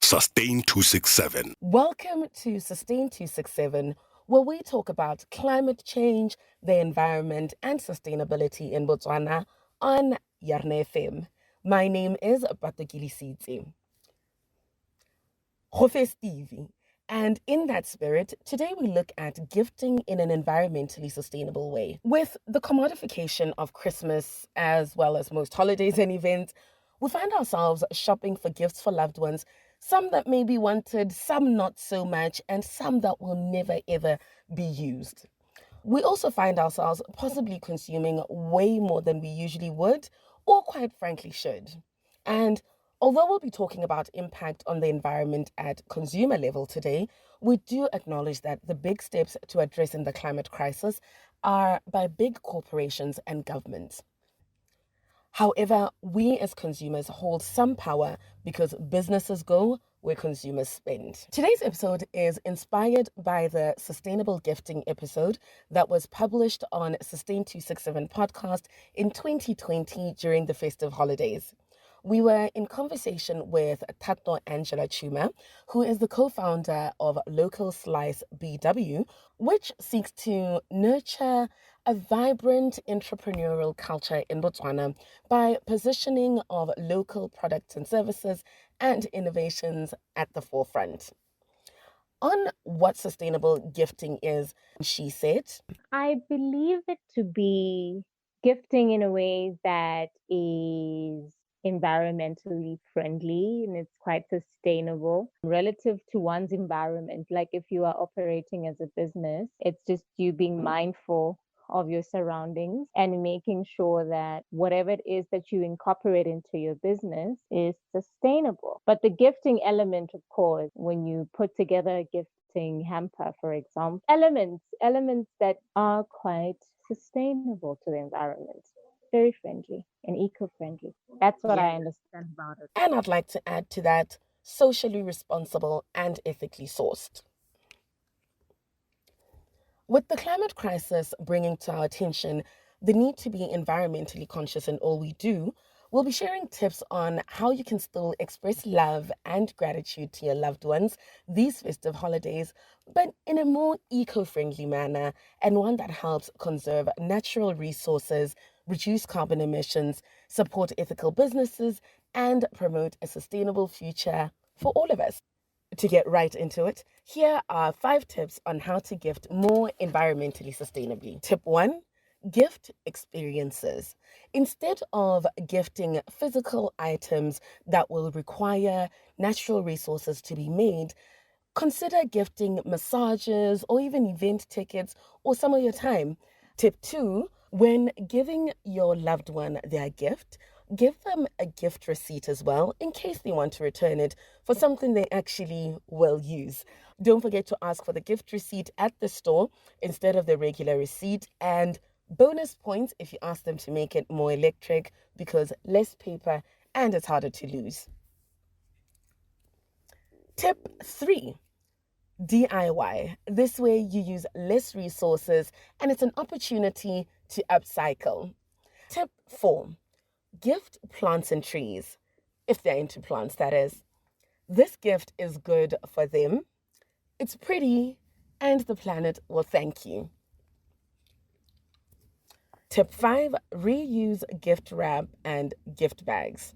Sustain 267. Welcome to Sustain 267, where we talk about climate change, the environment, and sustainability in Botswana on Yarona FM. My name is Patakili festive. And in that spirit, today we look at gifting in an environmentally sustainable way. With the commodification of Christmas, as well as most holidays and events, we find ourselves shopping for gifts for loved ones, some that may be wanted, some not so much, and some that will never ever be used. We also find ourselves possibly consuming way more than we usually would, or quite frankly should. And although we'll be talking about impact on the environment at consumer level today, we do acknowledge that the big steps to addressing the climate crisis are by big corporations and governments. However, we as consumers hold some power because businesses go where consumers spend. Today's episode is inspired by the Sustainable Gifting episode that was published on Sustain 267 podcast in 2020 during the festive holidays. We were in conversation with Tato Angela Chuma, who is the co-founder of Local Slice BW, which seeks to nurture a vibrant entrepreneurial culture in Botswana by positioning of local products and services and innovations at the forefront. On what sustainable gifting is, she said, I believe it to be gifting in a way that is environmentally friendly and it's quite sustainable relative to one's environment. Like if you are operating as a business, it's just you being mindful of your surroundings and making sure that whatever it is that you incorporate into your business is sustainable. But the gifting element, of course, when you put together a gifting hamper, for example, elements that are quite sustainable to the environment, very friendly and eco-friendly. That's what I understand about it. And I'd like to add to that, socially responsible and ethically sourced. With the climate crisis bringing to our attention the need to be environmentally conscious in all we do, we'll be sharing tips on how you can still express love and gratitude to your loved ones these festive holidays, but in a more eco-friendly manner and one that helps conserve natural resources, reduce carbon emissions, support ethical businesses, and promote a sustainable future for all of us. To get right into it, here are 5 tips on how to gift more environmentally sustainably. Tip 1, gift experiences. Instead of gifting physical items that will require natural resources to be made, consider gifting massages or even event tickets or some of your time. Tip 2, when giving your loved one their gift, give them a gift receipt as well in case they want to return it for something they actually will use. Don't forget to ask for the gift receipt at the store instead of the regular receipt, and bonus points if you ask them to make it more electric because less paper and it's harder to lose. Tip 3, DIY. This way you use less resources and it's an opportunity to upcycle. Tip 4, gift plants and trees, if they're into plants, that is. This gift is good for them, it's pretty, and the planet will thank you. Tip 5, reuse gift wrap and gift bags.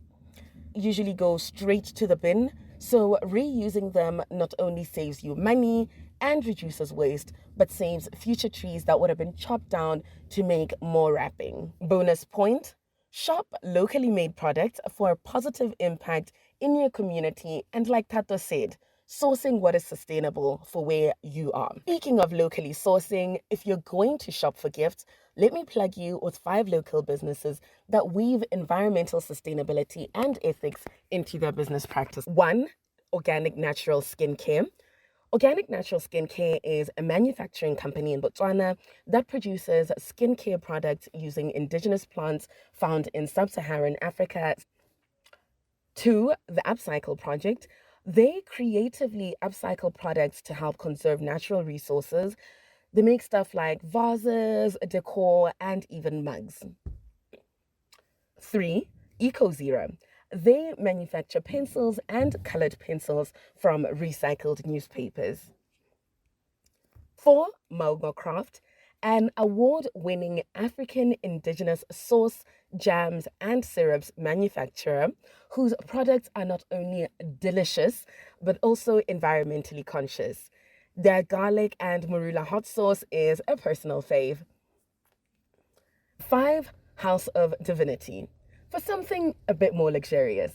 Usually go straight to the bin, so reusing them not only saves you money and reduces waste, but saves future trees that would have been chopped down to make more wrapping. Bonus point, shop locally made products for a positive impact in your community, and like Tato said, sourcing what is sustainable for where you are. Speaking of locally sourcing, if you're going to shop for gifts, let me plug you with 5 local businesses that weave environmental sustainability and ethics into their business practice. 1, Organic Natural Skincare. Organic Natural Skincare is a manufacturing company in Botswana that produces skincare products using indigenous plants found in sub-Saharan Africa. 2, the Upcycle Project. They creatively upcycle products to help conserve natural resources. They make stuff like vases, decor, and even mugs. 3, Eco Zero. They manufacture pencils and colored pencils from recycled newspapers. 4. Malgo Craft, an award-winning African indigenous sauce, jams, and syrups manufacturer whose products are not only delicious but also environmentally conscious. Their garlic and marula hot sauce is a personal fave. 5. House of Divinity, for something a bit more luxurious.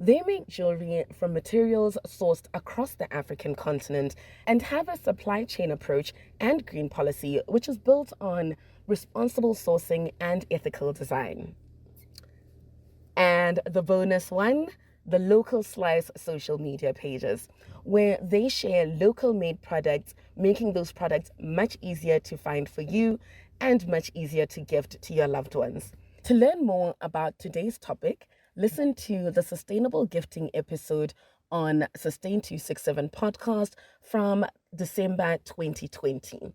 They make jewelry from materials sourced across the African continent and have a supply chain approach and green policy which is built on responsible sourcing and ethical design. And the bonus one, the Local Slice social media pages, where they share local made products, making those products much easier to find for you and much easier to gift to your loved ones. To learn more about today's topic, listen to the Sustainable Gifting episode on Sustain 267 podcast from December 2020.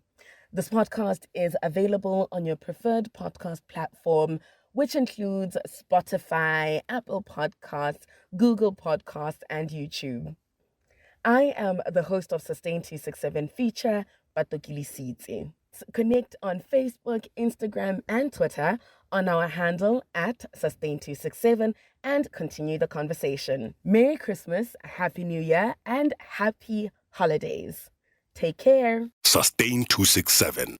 This podcast is available on your preferred podcast platform, which includes Spotify, Apple Podcasts, Google Podcasts, and YouTube. I am the host of Sustain 267 feature, Patokili Sitsi. Connect on Facebook, Instagram, and Twitter on our handle at Sustain267 and continue the conversation. Merry Christmas, Happy New Year, and Happy Holidays. Take care. Sustain 267.